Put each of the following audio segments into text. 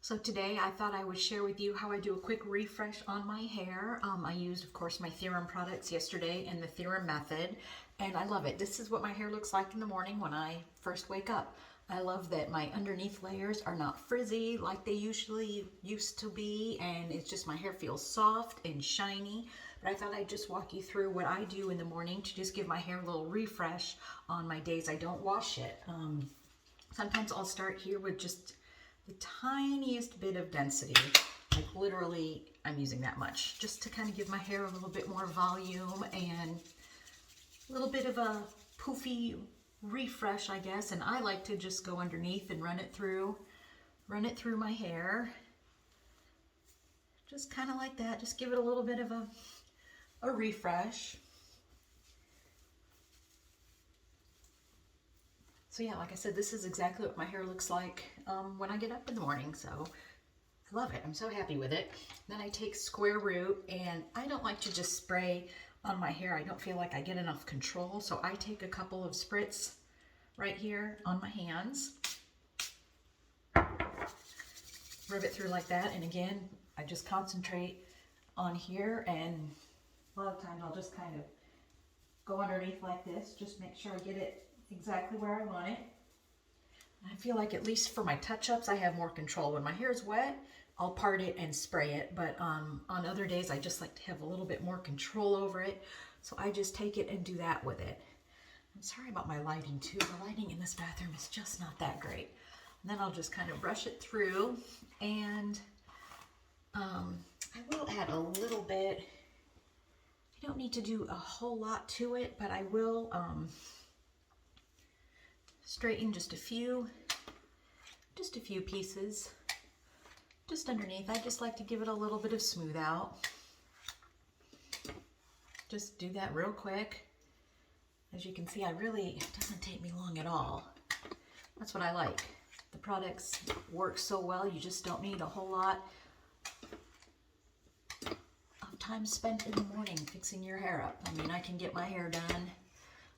So today I thought I would share with you how I do a quick refresh on my hair. I used, of course, my Theorem products yesterday in the Theorem method, and I love it. This is what my hair looks like in the morning when I first wake up. I love that my underneath layers are not frizzy like they usually used to be, and it's just my hair feels soft and shiny. But I thought I'd just walk you through what I do in the morning to just give my hair a little refresh on my days I don't wash it. Sometimes I'll start here with just the tiniest bit of density, like literally I'm using that much, just to kind of give my hair a little bit more volume and a little bit of a poofy refresh, I guess. And I like to just go underneath and run it through my hair, just kind of like that. Just give it a little bit of a refresh. So yeah, like I said, this is exactly what my hair looks like when I get up in the morning. So I love it. I'm so happy with it. Then I take square root, and I don't like to just spray on my hair. I don't feel like I get enough control. So I take a couple of spritz right here on my hands. Rub it through like that. And again, I just concentrate on here, and a lot of times I'll just kind of go underneath like this. Just make sure I get it exactly where I want it. I feel like, at least for my touch-ups, I have more control. When my hair is wet, I'll part it and spray it, but on other days I just like to have a little bit more control over it, so I just take it and do that with it. I'm sorry about my lighting too. The lighting in this bathroom is just not that great. And then I'll just kind of brush it through, and I will add a little bit. I don't need to do a whole lot to it, but I will straighten just a few pieces just underneath. I just like to give it a little bit of smooth out. Just do that real quick. As you can see, it doesn't take me long at all. That's what I like. The products work so well, you just don't need a whole lot of time spent in the morning fixing your hair up. I mean, I can get my hair done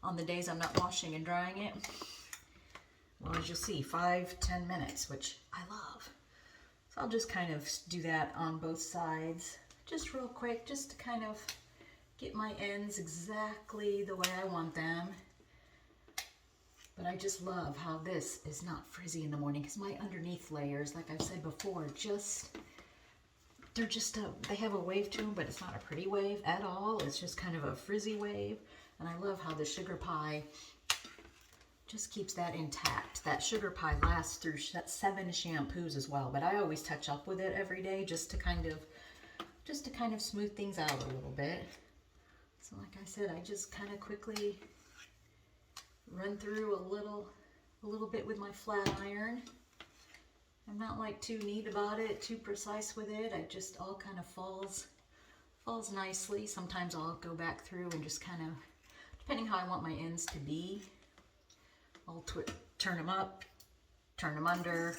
on the days I'm not washing and drying it. Well, as you'll see, 5-10 minutes, which I love. So I'll just kind of do that on both sides, just real quick, just to kind of get my ends exactly the way I want them. But I just love how this is not frizzy in the morning, because my underneath layers, like I've said before, they have a wave to them, but it's not a pretty wave at all. It's just kind of a frizzy wave. And I love how the sugar pie just keeps that intact. That sugar pie lasts through 7 shampoos as well, but I always touch up with it every day just to kind of smooth things out a little bit. So like I said, I just kind of quickly run through a little bit with my flat iron. I'm not like too neat about it, too precise with it. It just all kind of falls nicely. Sometimes I'll go back through and just kind of, depending how I want my ends to be, I'll turn them up, turn them under,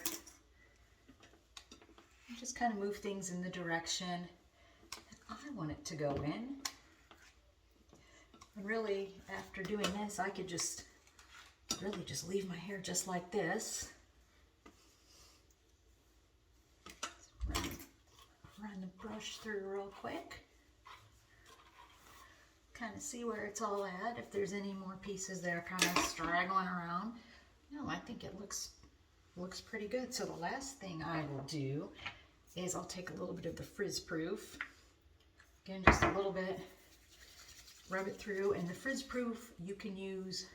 and just kind of move things in the direction that I want it to go in. And really, after doing this, I could just leave my hair just like this. Run the brush through real quick. Kind of see where it's all at, if there's any more pieces that are kind of straggling around. No, I think it looks pretty good. So the last thing I will do is I'll take a little bit of the Frizz Proof. Again, just a little bit. Rub it through, and the Frizz Proof you can use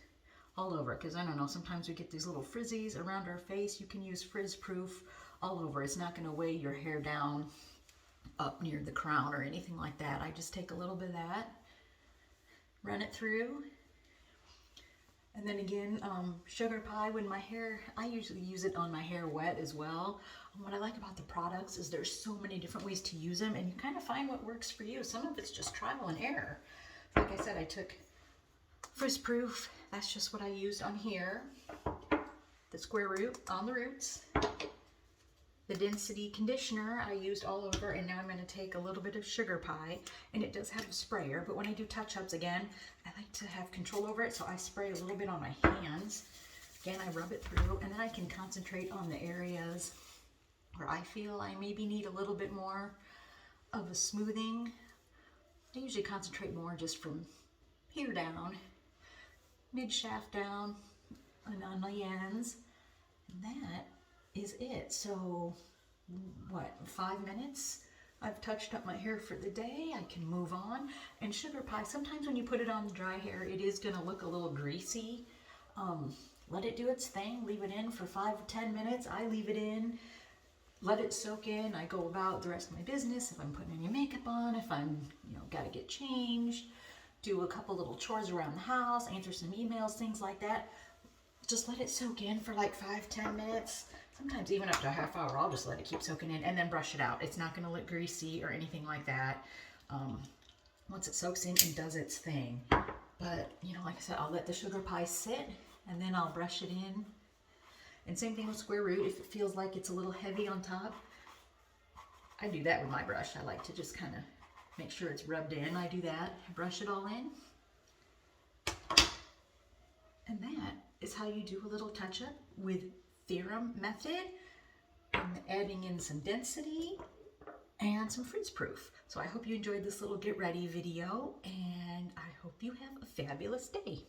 all over, because I don't know, sometimes we get these little frizzies around our face. You can use Frizz Proof all over. It's not going to weigh your hair down up near the crown or anything like that. I just take a little bit of that, run it through, and then again, sugar pie when my hair, I usually use it on my hair wet as well. And what I like about the products is there's so many different ways to use them, and you kind of find what works for you. Some of it's just trial and error. Like I said, I took Frizz Proof. That's just what I used on here. The square root on the roots. The density conditioner I used all over, and now I'm going to take a little bit of sugar pie, and it does have a sprayer, but when I do touch-ups, again, I like to have control over it, so I spray a little bit on my hands. Again, I rub it through, and then I can concentrate on the areas where I feel I maybe need a little bit more of a smoothing. I usually concentrate more just from here down, mid shaft down, and on the ends. And that is it. So what, 5 minutes? I've touched up my hair for the day. I can move on. And sugar pie, sometimes when you put it on dry hair, it is going to look a little greasy. Let it do its thing. Leave it in for 5 or 10 minutes. I leave it in, let it soak in. I go about the rest of my business. If I'm putting any makeup on, if I'm, got to get changed, do a couple little chores around the house, answer some emails, things like that. Just let it soak in for like 5-10 minutes. Sometimes even up to a half hour. I'll just let it keep soaking in and then brush it out. It's not going to look greasy or anything like that once it soaks in and does its thing. But, like I said, I'll let the sugar pie sit and then I'll brush it in. And same thing with square root. If it feels like it's a little heavy on top, I do that with my brush. I like to just kind of make sure it's rubbed in. I do that. I brush it all in. And that is how you do a little touch-up with Theorem method. I'm adding in some density and some frizz proof. So I hope you enjoyed this little get ready video, and I hope you have a fabulous day.